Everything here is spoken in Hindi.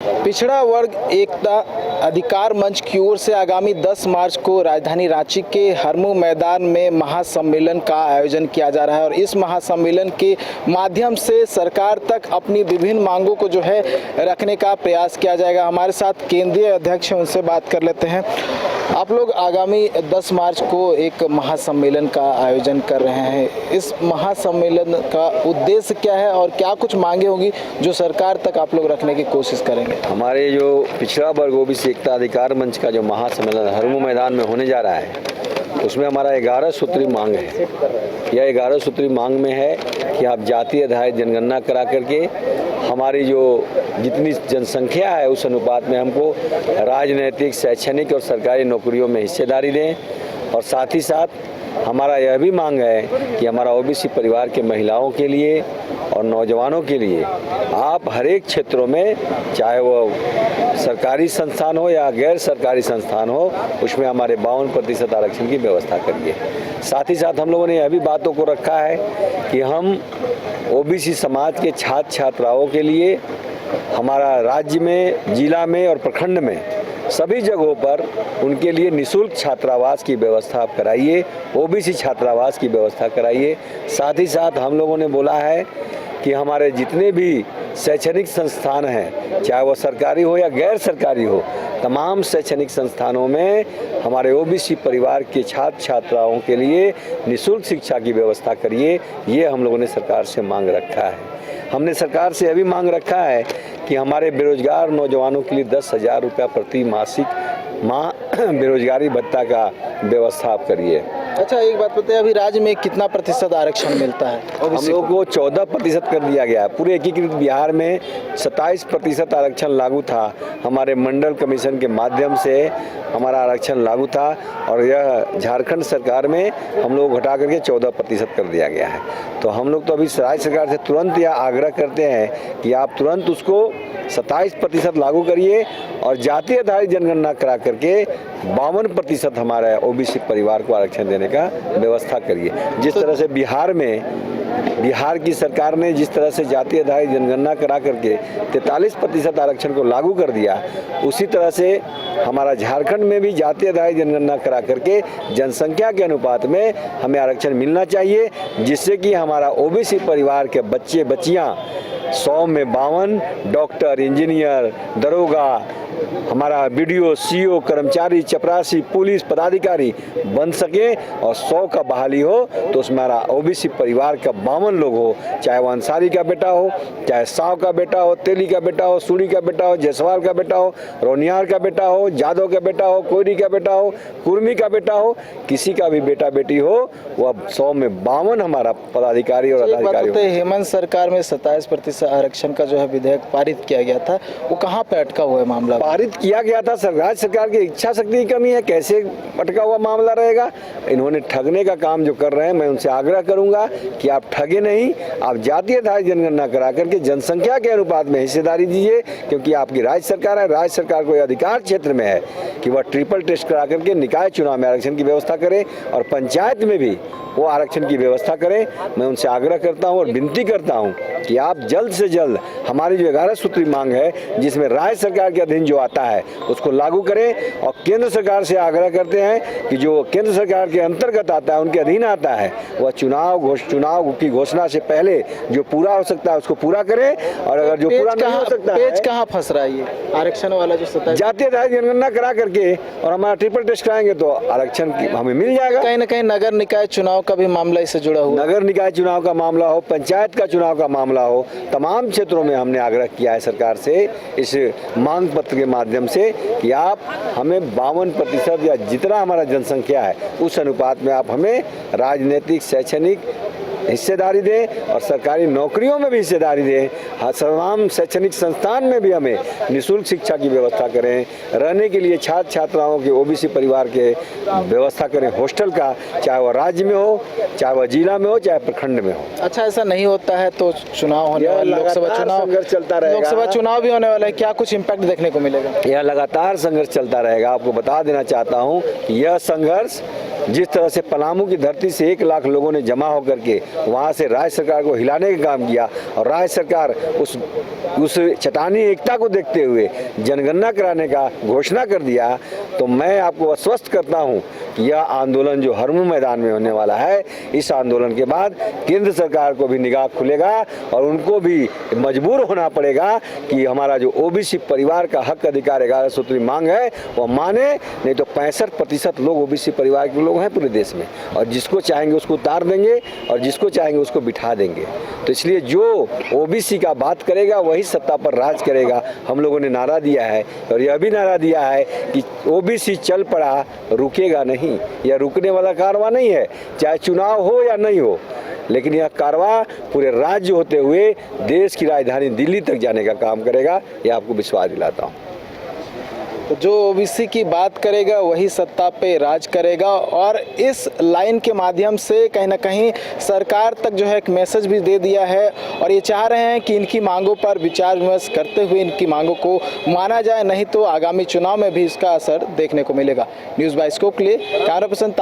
पिछड़ा वर्ग एकता अधिकार मंच की ओर से आगामी 10 मार्च को राजधानी रांची के हरमू मैदान में महासम्मेलन का आयोजन किया जा रहा है और इस महासम्मेलन के माध्यम से सरकार तक अपनी विभिन्न मांगों को जो है रखने का प्रयास किया जाएगा। हमारे साथ केंद्रीय अध्यक्ष हैं, उनसे बात कर लेते हैं। आप लोग आगामी 10 मार्च को एक महासम्मेलन का आयोजन कर रहे हैं। इस महासम्मेलन का उद्देश्य क्या है और क्या कुछ मांगे होंगी जो सरकार तक आप लोग रखने की कोशिश करेंगे? हमारे जो पिछड़ा वर्ग ओबीसी एकता अधिकार मंच का जो महासम्मेलन हरमू मैदान में होने जा रहा है, उसमें हमारा 11 सूत्री मांग है। यह 11 सूत्री मांग में है कि आप जाति आधारित जनगणना करा करके हमारी जो जितनी जनसंख्या है उस अनुपात में हमको राजनीतिक, शैक्षणिक और सरकारी नौकरियों में हिस्सेदारी दें। और साथ ही साथ हमारा यह भी मांग है कि हमारा ओबीसी परिवार के महिलाओं के लिए और नौजवानों के लिए आप हर एक क्षेत्रों में, चाहे वो सरकारी संस्थान हो या गैर सरकारी संस्थान हो, उसमें हमारे 52% आरक्षण की व्यवस्था करिए। साथ ही साथ हम लोगों ने यह भी बातों को रखा है कि हम ओबीसी समाज के छात्र छात्राओं के लिए हमारा राज्य में, जिला में और प्रखंड में सभी जगहों पर उनके लिए निःशुल्क छात्रावास की व्यवस्था आप कराइए, ओबीसी छात्रावास की व्यवस्था कराइए। साथ ही साथ हम लोगों ने बोला है कि हमारे जितने भी शैक्षणिक संस्थान हैं, चाहे वो सरकारी हो या गैर सरकारी हो, तमाम शैक्षणिक संस्थानों में हमारे ओबीसी परिवार के छात्र छात्राओं के लिए निःशुल्क शिक्षा की व्यवस्था करिए। ये हम लोगों ने सरकार से मांग रखा है। हमने सरकार से यह भी मांग रखा है कि हमारे बेरोजगार नौजवानों के लिए 10,000 रुपया प्रति मासिक बेरोजगारी भत्ता का व्यवस्था आप करिए। अच्छा, एक बात बताइए, अभी राज्य में कितना प्रतिशत आरक्षण मिलता है? हम लोग को 14% कर दिया गया है। पूरे एकीकृत बिहार में 27% आरक्षण लागू था। हमारे मंडल कमीशन के माध्यम से हमारा आरक्षण लागू था और यह झारखंड सरकार में हम लोग घटा करके 14% कर दिया गया है। तो हम लोग तो अभी राज्य सरकार से तुरंत यह आग्रह करते हैं कि आप तुरंत उसको 27% लागू करिए और जाति आधारित जनगणना करा करके 52% हमारे ओबीसी परिवार को आरक्षण देने का व्यवस्था करिए। जिस तरह से बिहार की सरकार ने जिस तरह से जाति आधारित जनगणना करा करके 43% आरक्षण को लागू कर दिया, उसी तरह से हमारा झारखंड में भी जाति आधारित जनगणना करा करके जनसंख्या के अनुपात में हमें आरक्षण मिलना चाहिए, जिससे कि हमारा ओबीसी परिवार के बच्चे बच्चियां 100 में 52 डॉक्टर, इंजीनियर, दरोगा, हमारा बीडीओ, सीओ, कर्मचारी, चपरासी, पुलिस पदाधिकारी बन सके और 100 का बहाली हो तो उसमें हमारा ओबीसी परिवार का 52 लोग हो, चाहे वो अंसारी का बेटा हो, चाहे साव का बेटा हो, तेली का बेटा हो, सूरी का बेटा हो, जायसवाल का बेटा हो, रोनियार का बेटा हो, जादव का बेटा हो, कोयरी का बेटा हो, कुर्मी का बेटा हो, किसी का भी बेटा बेटी हो, वो 100 में 52 हमारा पदाधिकारी और अधिकारी हो। हेमंत सरकार में 27% आरक्षण का जो है विधेयक पारित किया गया था, वो कहाँ पे अटका हुआ है मामला? पारित किया गया था, राज्य सरकार की इच्छा शक्ति की कमी है, कैसे अटका हुआ मामला रहेगा? इन्होंने ठगने का काम जो कर रहे हैं, मैं उनसे आग्रह करूंगा कि आप ठगे नहीं, आप जाति आधारित जनगणना करा करके जनसंख्या के अनुपात में हिस्सेदारी दीजिए, क्योंकि आपकी राज्य सरकार है। राज्य सरकार को अधिकार क्षेत्र में है कि वह ट्रिपल टेस्ट करा करके निकाय चुनाव में आरक्षण की व्यवस्था करे और पंचायत में भी वो आरक्षण की व्यवस्था करें। मैं उनसे आग्रह करता हूं और विनती करता हूं कि आप जल्द से जल्द हमारी जो 11 सूत्री मांग है, जिसमें राज्य सरकार के अधीन जो आता है, उसको लागू करें। और केंद्र सरकार से आग्रह करते हैं कि जो केंद्र सरकार के अंतर्गत आता है, उनके अधीन आता है, वह चुनाव की घोषणा से पहले जो पूरा हो सकता है उसको पूरा करें। और अगर जो पूरा नहीं हो सकता, पेज कहाँ फंस रहा है ये आरक्षण वाला जो जाति आधारित जनगणना करा करके और हमारा ट्रिपल टेस्ट कराएंगे तो आरक्षण हमें मिल जाएगा। कहीं न कहीं नगर निकाय चुनाव का भी मामला इससे जुड़ा हुआ, नगर निकाय चुनाव का मामला हो, पंचायत का चुनाव का मामला हो, तमाम क्षेत्रों में हमने आग्रह किया है सरकार से इस मांग पत्र के माध्यम से कि आप हमें 52% या जितना हमारा जनसंख्या है उस अनुपात में आप हमें राजनीतिक, शैक्षणिक हिस्सेदारी दें और सरकारी नौकरियों में भी हिस्सेदारी दें। तमाम शैक्षणिक संस्थान में भी हमें निःशुल्क शिक्षा की व्यवस्था करें। रहने के लिए छात्र छात्राओं के ओबीसी परिवार के व्यवस्था करें हॉस्टल का, चाहे वह राज्य में हो, चाहे वह जिला में हो, चाहे प्रखंड में हो। अच्छा, ऐसा नहीं होता है तो चुनाव होने वाला, लोकसभा चुनाव संघर्ष चलता रहेगा, लोकसभा चुनाव भी होने वाला है, क्या कुछ इम्पैक्ट देखने को मिलेगा? यह लगातार संघर्ष चलता रहेगा। आपको बता देना चाहता हूँ कि यह संघर्ष जिस तरह से पलामू की धरती से 1 लाख लोगों ने जमा होकर के वहाँ से राज्य सरकार को हिलाने का काम किया और राज्य सरकार उस चट्टानी एकता को देखते हुए जनगणना कराने का घोषणा कर दिया, तो मैं आपको आश्वस्त करता हूँ यह आंदोलन जो हरमू मैदान में होने वाला है, इस आंदोलन के बाद केंद्र सरकार को भी निगाह खुलेगा और उनको भी मजबूर होना पड़ेगा कि हमारा जो ओबीसी परिवार का हक अधिकार 11 सूत्री मांग है वह माने, नहीं तो 65% लोग ओबीसी परिवार के लोग हैं पूरे देश में, और जिसको चाहेंगे उसको उतार देंगे और जिसको चाहेंगे उसको बिठा देंगे। तो इसलिए जो ओबीसी का बात करेगा वही सत्ता पर राज करेगा। हम लोगों ने नारा दिया है और यह भी नारा दिया है कि ओबीसी चल पड़ा, रुकेगा नहीं। यह रुकने वाला कारवां नहीं है, चाहे चुनाव हो या नहीं हो, लेकिन यह कारवां पूरे राज्य होते हुए देश की राजधानी दिल्ली तक जाने का काम करेगा, यह आपको विश्वास दिलाता हूँ। तो जो ओबीसी की बात करेगा वही सत्ता पे राज करेगा, और इस लाइन के माध्यम से कहीं ना कहीं सरकार तक जो है एक मैसेज भी दे दिया है, और ये चाह रहे हैं कि इनकी मांगों पर विचार विमर्श करते हुए इनकी मांगों को माना जाए, नहीं तो आगामी चुनाव में भी इसका असर देखने को मिलेगा। न्यूज़ बाय स्कोप के लिए कैमरा पर्सन